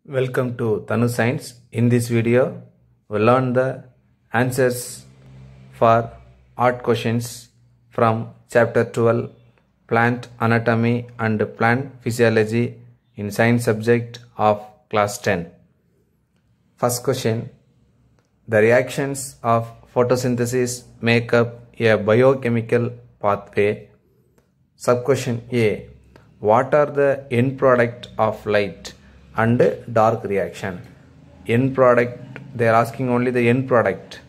Welcome to Tanu Science. In this video, we'll learn the answers for art questions from chapter 12 Plant Anatomy and Plant Physiology in Science subject of class 10. First question. The reactions of photosynthesis make up a biochemical pathway. Subquestion A. What are the end product of light and dark reaction? End product, they are asking only the end product,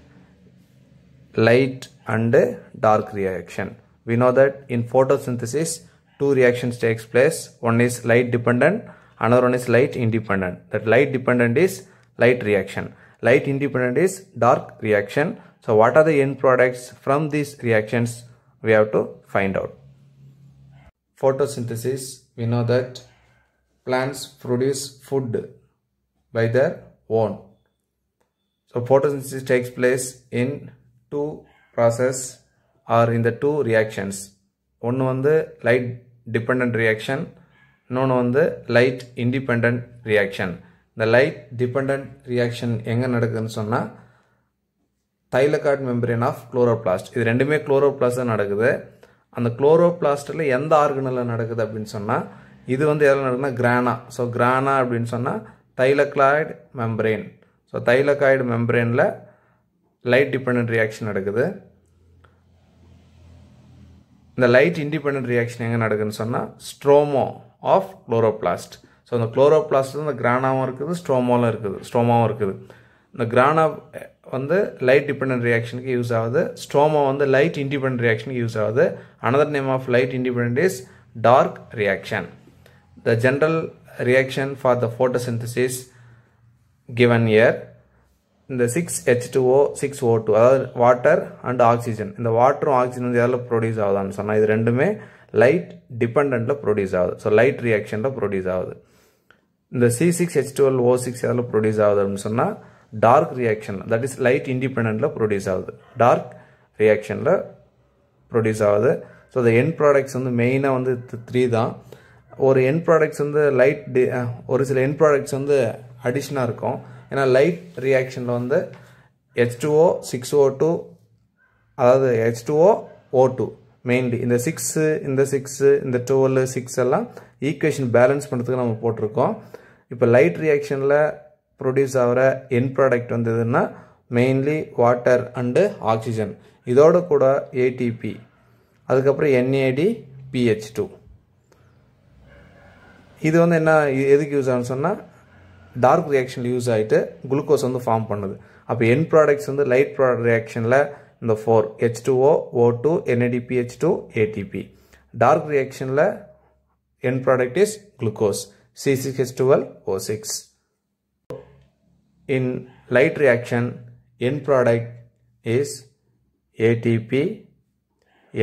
light and dark reaction. We know that in photosynthesis two reactions takes place. One is light dependent, another one is light independent. That light dependent is light reaction, light independent is dark reaction. So what are the end products from these reactions we have to find out. Photosynthesis, we know that plants produce food by their own. So photosynthesis takes place in two process or in the two reactions. One on the light dependent reaction, another on the light independent reaction. The light dependent reaction enga nadakudunu sonna thylakoid membrane of chloroplast. இது ரெண்டுமே chloroplast தான் நடக்குது. அந்த chloroplastல எந்த ஆர்கனல்ல நடக்குது அப்படினு சொன்னா இது வந்து எதல நடக்குதுனா கிரானா. சோ கிரானா அப்படினு சொன்னா thylakoid membrane. So thylakoid membraneல light dependent reaction நடக்குது. இந்த light independent reaction எங்க நடக்குதுன்னு சொன்னா ஸ்ட்ரோமா of chloroplast. சோ இந்த chloroplast இந்த கிரானாவும் இருக்குது, ஸ்ட்ரோமாவும் இருக்குது. இந்த கிரானா வந்து light dependent reaction க்கு யூஸ் ஆகுது, ஸ்ட்ரோமா வந்து light independent reaction க்கு யூஸ் ஆகுது. Another name of light independent is dark reaction. The general reaction for the photosynthesis given here, இந்த 6H2O 6O2 அதாவது வாட்டர் அண்ட் ஆக்சிஜன். இந்த வாட்டரும் ஆக்சிஜன் வந்து எதில் ப்ரொடியூஸ் ஆகுதான்னு சொன்னால் இது ரெண்டுமே லைட் டிபெண்டில் ப்ரொடியூஸ் ஆகுது. ஸோ லைட் ரியாக்ஷனில் ப்ரொடியூஸ் ஆகுது. இந்த C6H12O6 எதில் ப்ரொடியூஸ் ஆகுது அப்படின்னு சொன்னால் dark reaction, that is light இண்டிபெண்டில் ப்ரொடியூஸ் ஆகுது, டார்க் ரியாக்ஷனில் ப்ரொடியூஸ் ஆகுது. ஸோ இந்த எண்ட் ப்ராடக்ட்ஸ் வந்து மெயினாக வந்து 3 தான். ஒரு எண்ட் ப்ராடக்ட்ஸ் வந்து ஒரு சில எண்ட் ப்ராடக்ட்ஸ் வந்து அடிஷனாக இருக்கும். ஏன்னா லைட் ரியாக்ஷனில் வந்து H2O 6O2 அதாவது H2O O2 மெயின்லி இந்த 6 இந்த 12 6 எல்லாம் ஈக்குவேஷன் பேலன்ஸ் பண்ணுறதுக்கு நம்ம போட்டிருக்கோம். இப்போ லைட் ரியாக்ஷனில் ப்ரொடியூஸ் ஆகிற எண்ட் ப்ராடக்ட் வந்ததுன்னா மெயின்லி வாட்டர் அண்டு ஆக்சிஜன், இதோட கூட ATP, அதுக்கப்புறம் NADPH2. இது வந்து என்ன எதுக்கு யூஸ் ஆகுன்னு சொன்னால் டார்க் ரியாக்ஷனில் யூஸ் ஆகிட்டு குளுக்கோஸ் வந்து ஃபார்ம் பண்ணுது. அப்போ எண்ட் ப்ராடக்ட்ஸ் வந்து லைட் ப்ராடக்ட் ரியாக்ஷனில் இந்த 4 H2O O2 NADPH2 ATP. Dark ரியாக்ஷனில் end product is glucose C6H12O6. In light reaction, end product is ATP,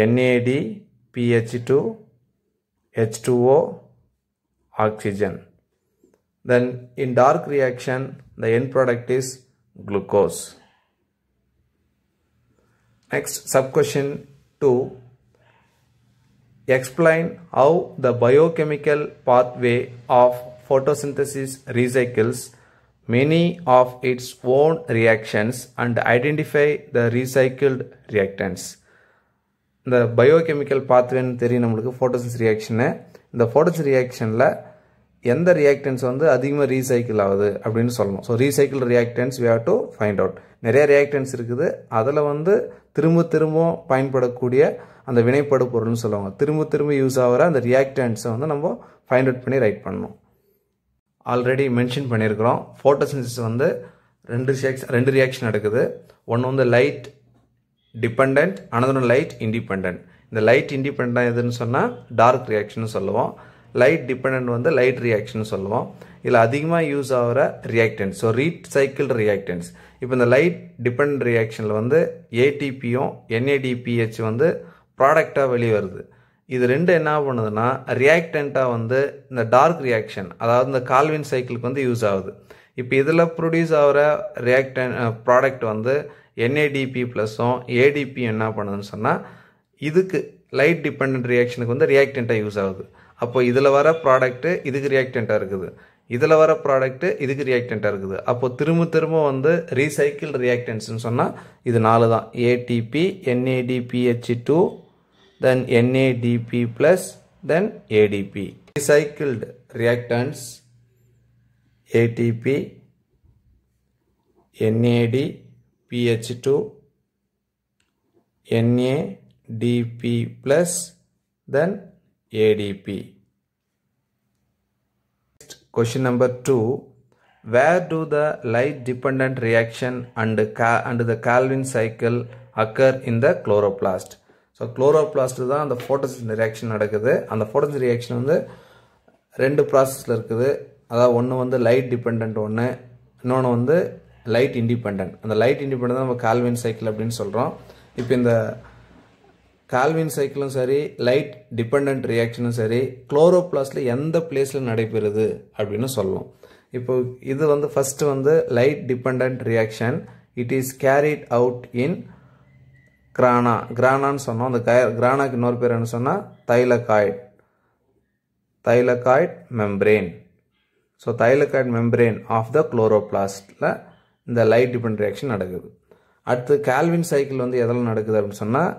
NADPH2, H2O, oxygen. Then in dark reaction, the end product is glucose. Next, subquestion 2. Explain how the biochemical pathway of photosynthesis recycles many of its own reactions and identify the recycled reactants. இந்த biochemical பாத்வேன்னு தெரியும் நம்மளுக்கு photosynthesis reaction. இந்த photosynthesis reactionல எந்த reactance வந்து அதிகமாக recycle ஆகுது அப்படின்னு சொல்லணும். So recycle reactance we have to find out. நிறைய ரியாக்டன்ஸ் இருக்குது, அதில் வந்து திரும்ப பயன்படக்கூடிய அந்த வினைப்படு பொருள்னு சொல்லுவாங்க. திரும்ப யூஸ் ஆகிற அந்த ரியாக்டன்ஸை வந்து நம்ம ஃபைண்ட் அவுட் பண்ணி ரைட் பண்ணணும். ஆல்ரெடி மென்ஷன் பண்ணியிருக்கிறோம். ஃபோட்டோசிந்தசிஸ் வந்து ரெண்டு ரியாக்ஷன் நடக்குது. ஒன்று வந்து light depend, another one light independent. இந்த லைட் இண்டிபெண்டாக எதுன்னு சொன்னால் டார்க் ரியாக்ஷன் சொல்லுவோம், லைட் டிபெண்ட் வந்து லைட் ரியாக்ஷன் சொல்லுவோம். இதில் அதிகமாக யூஸ் ஆகிற ரியாக்டன்ஸ், ஸோ ரீசைக்கிள்டு ரியாக்டன்ஸ். இப்போ இந்த லைட் டிபெண்ட் ரியாக்ஷனில் வந்து ATPயும் NADPH வந்து ப்ராடக்டாக வெளியே வருது. இது ரெண்டு என்ன பண்ணுதுன்னா ரியாக்டண்ட்டாக வந்து இந்த டார்க் ரியாக்ஷன், அதாவது இந்த கால்வின் சைக்கிளுக்கு வந்து யூஸ் ஆகுது. இப்போ இதில் ப்ரொடியூஸ் ஆகிற ப்ராடக்ட் வந்து NADP ப்ளஸும் ADP என்ன பண்ணுதுன்னு சொன்னால் இதுக்கு லைட் டிபெண்ட் ரியாக்ஷனுக்கு வந்து ரியாக்டண்ட்டாக யூஸ் ஆகுது. அப்போ இதில் வர ப்ராடக்ட் இதுக்கு ரியாக்டண்ட்டாக இருக்குது. இதில் வர ப்ராடக்ட்டு இதுக்கு ரியாக்டண்ட்டாக இருக்குது. அப்போது திரும்ப வந்து ரீசைக்கிள் ரியாக்டன்ஸ்னு சொன்னால் இது 4 தான். ATP, NADPH2, then NADP plus, then ADP. Recycled reactants ATP, NADPH2, NADP plus, then ADP. Question number 2. Where do the light dependent reaction and the Calvin cycle occur in the chloroplast? So chloroplast தான் அந்த photosynthesis reaction நடக்குது. அந்த photosynthesis reaction வந்து 2 ப்ராசஸில் இருக்குது. அதாவது ஒன்று வந்து லைட் டிபெண்ட், ஒன்று இன்னொன்று வந்து லைட் இண்டிபெண்ட். அந்த லைட் இண்டிபெண்ட் தான் நம்ம கால்வின் சைக்கிள் அப்படின்னு சொல்கிறோம். இப்போ இந்த கால்வின் சைக்கிளும் சரி, லைட் டிபெண்ட் ரியாக்ஷனும் சரி, குளோரோபிளாஸ்டில் எந்த பிளேஸில் நடைபெறுது அப்படின்னு சொல்லலாம். இப்போ இது வந்து ஃபஸ்ட்டு வந்து light depend reaction. It is carried out in கிரானான்னு சொன்னோம். அந்த கிரானாக்கு இன்னொரு பேர் என்ன சொன்னால் thylakoid membrane. So thylakoid membrane of the குளோரோபிளாஸ்டில் இந்த லைட் டிபெண்ட் ரியாக்ஷன் நடக்குது. அடுத்து கால்வின் சைக்கிள் வந்து எதில் நடக்குது அப்படின்னு சொன்னால்,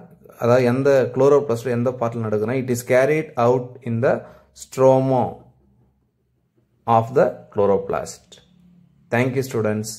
அதாவது எந்த குளோரோபிளாஸ்டில் எந்த பார்ட்டில் நடக்குதுன்னா, it is carried out in the stroma of the chloroplast. Thank you, students.